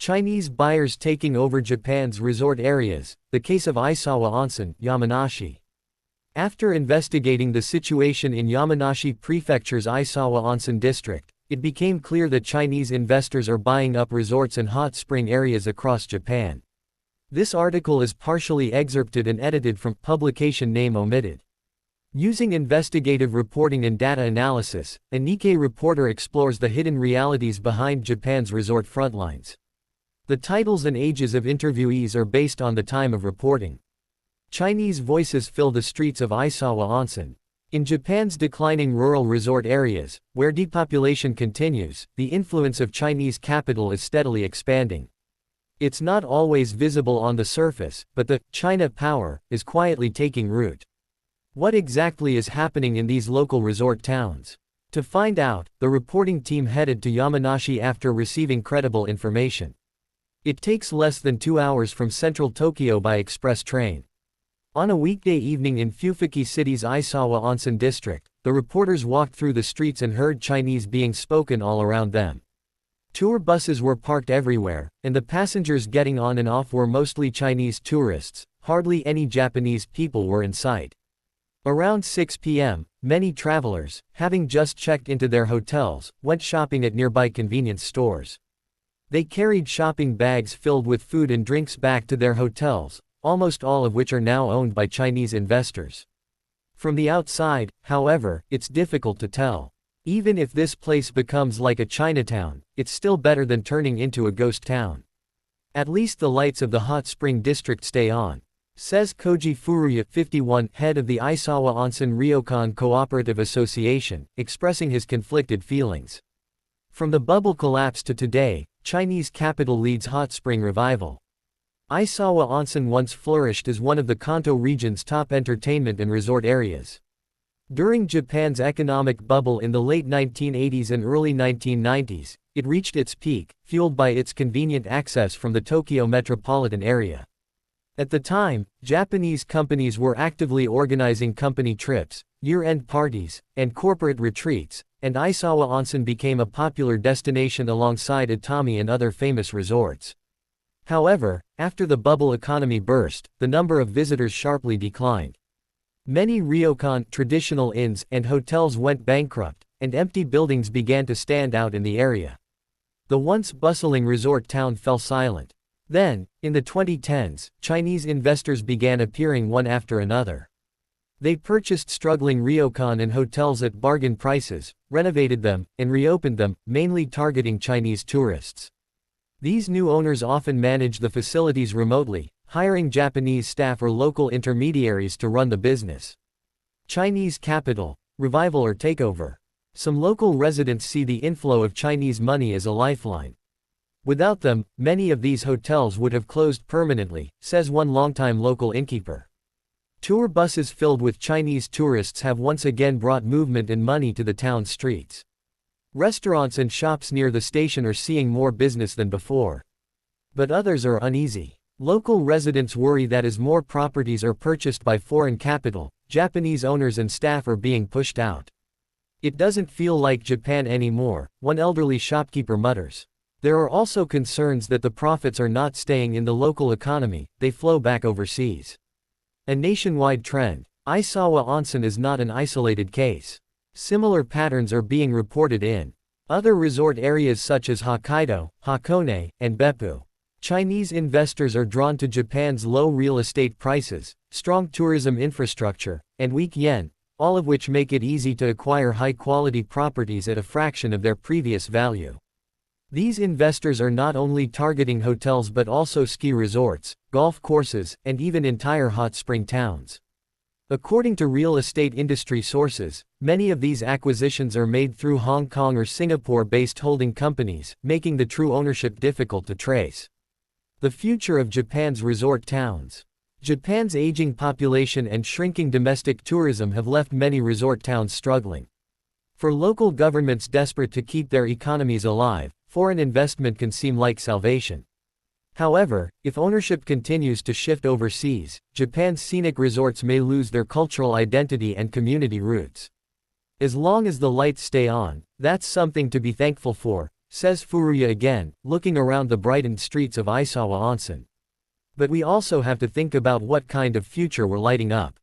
Chinese buyers taking over Japan's resort areas, the case of Isawa Onsen, Yamanashi. After investigating the situation in Yamanashi Prefecture's Isawa Onsen district, it became clear that Chinese investors are buying up resorts and hot spring areas across Japan. This article is partially excerpted and edited from publication name omitted. Using investigative reporting and data analysis, a Nikkei reporter explores the hidden realities behind Japan's resort frontlines. The titles and ages of interviewees are based on the time of reporting. Chinese voices fill the streets of Isawa Onsen. In Japan's declining rural resort areas, where depopulation continues, the influence of Chinese capital is steadily expanding. It's not always visible on the surface, but the China power is quietly taking root. What exactly is happening in these local resort towns? To find out, the reporting team headed to Yamanashi after receiving credible information. It takes less than 2 hours from central Tokyo by express train. On a weekday evening in Fufuki City's Isawa Onsen district, the reporters walked through the streets and heard Chinese being spoken all around them. Tour buses were parked everywhere, and the passengers getting on and off were mostly Chinese tourists. Hardly any Japanese people were in sight. Around 6 p.m., many travelers, having just checked into their hotels, went shopping at nearby convenience stores. They carried shopping bags filled with food and drinks back to their hotels, almost all of which are now owned by Chinese investors. From the outside, however, it's difficult to tell. Even if this place becomes like a Chinatown, it's still better than turning into a ghost town. At least the lights of the hot spring district stay on, says Koji Furuya, 51, head of the Isawa Onsen Ryokan Cooperative Association, expressing his conflicted feelings. From the bubble collapse to today, Chinese capital leads hot spring revival. Isawa Onsen once flourished as one of the Kanto region's top entertainment and resort areas. During Japan's economic bubble in the late 1980s and early 1990s, it reached its peak, fueled by its convenient access from the Tokyo metropolitan area. At the time, Japanese companies were actively organizing company trips, year-end parties, and corporate retreats, and Isawa Onsen became a popular destination alongside Atami and other famous resorts. However, after the bubble economy burst, the number of visitors sharply declined. Many ryokan traditional inns and hotels went bankrupt, and empty buildings began to stand out in the area. The once bustling resort town fell silent. Then, in the 2010s, Chinese investors began appearing one after another. They purchased struggling ryokan and hotels at bargain prices, renovated them, and reopened them, mainly targeting Chinese tourists. These new owners often manage the facilities remotely, hiring Japanese staff or local intermediaries to run the business. Chinese capital, revival or takeover. Some local residents see the inflow of Chinese money as a lifeline. Without them, many of these hotels would have closed permanently, says one longtime local innkeeper. Tour buses filled with Chinese tourists have once again brought movement and money to the town's streets. Restaurants and shops near the station are seeing more business than before. But others are uneasy. Local residents worry that as more properties are purchased by foreign capital, Japanese owners and staff are being pushed out. It doesn't feel like Japan anymore, one elderly shopkeeper mutters. There are also concerns that the profits are not staying in the local economy, they flow back overseas. A nationwide trend. Isawa Onsen is not an isolated case. Similar patterns are being reported in other resort areas such as Hokkaido, Hakone, and Beppu. Chinese investors are drawn to Japan's low real estate prices, strong tourism infrastructure, and weak yen, all of which make it easy to acquire high-quality properties at a fraction of their previous value. These investors are not only targeting hotels but also ski resorts, golf courses, and even entire hot spring towns. According to real estate industry sources, many of these acquisitions are made through Hong Kong or Singapore-based holding companies, making the true ownership difficult to trace. The future of Japan's resort towns. Japan's aging population and shrinking domestic tourism have left many resort towns struggling. For local governments desperate to keep their economies alive, foreign investment can seem like salvation. However, if ownership continues to shift overseas, Japan's scenic resorts may lose their cultural identity and community roots. As long as the lights stay on, that's something to be thankful for, says Furuya again, looking around the brightened streets of Isawa Onsen. But we also have to think about what kind of future we're lighting up.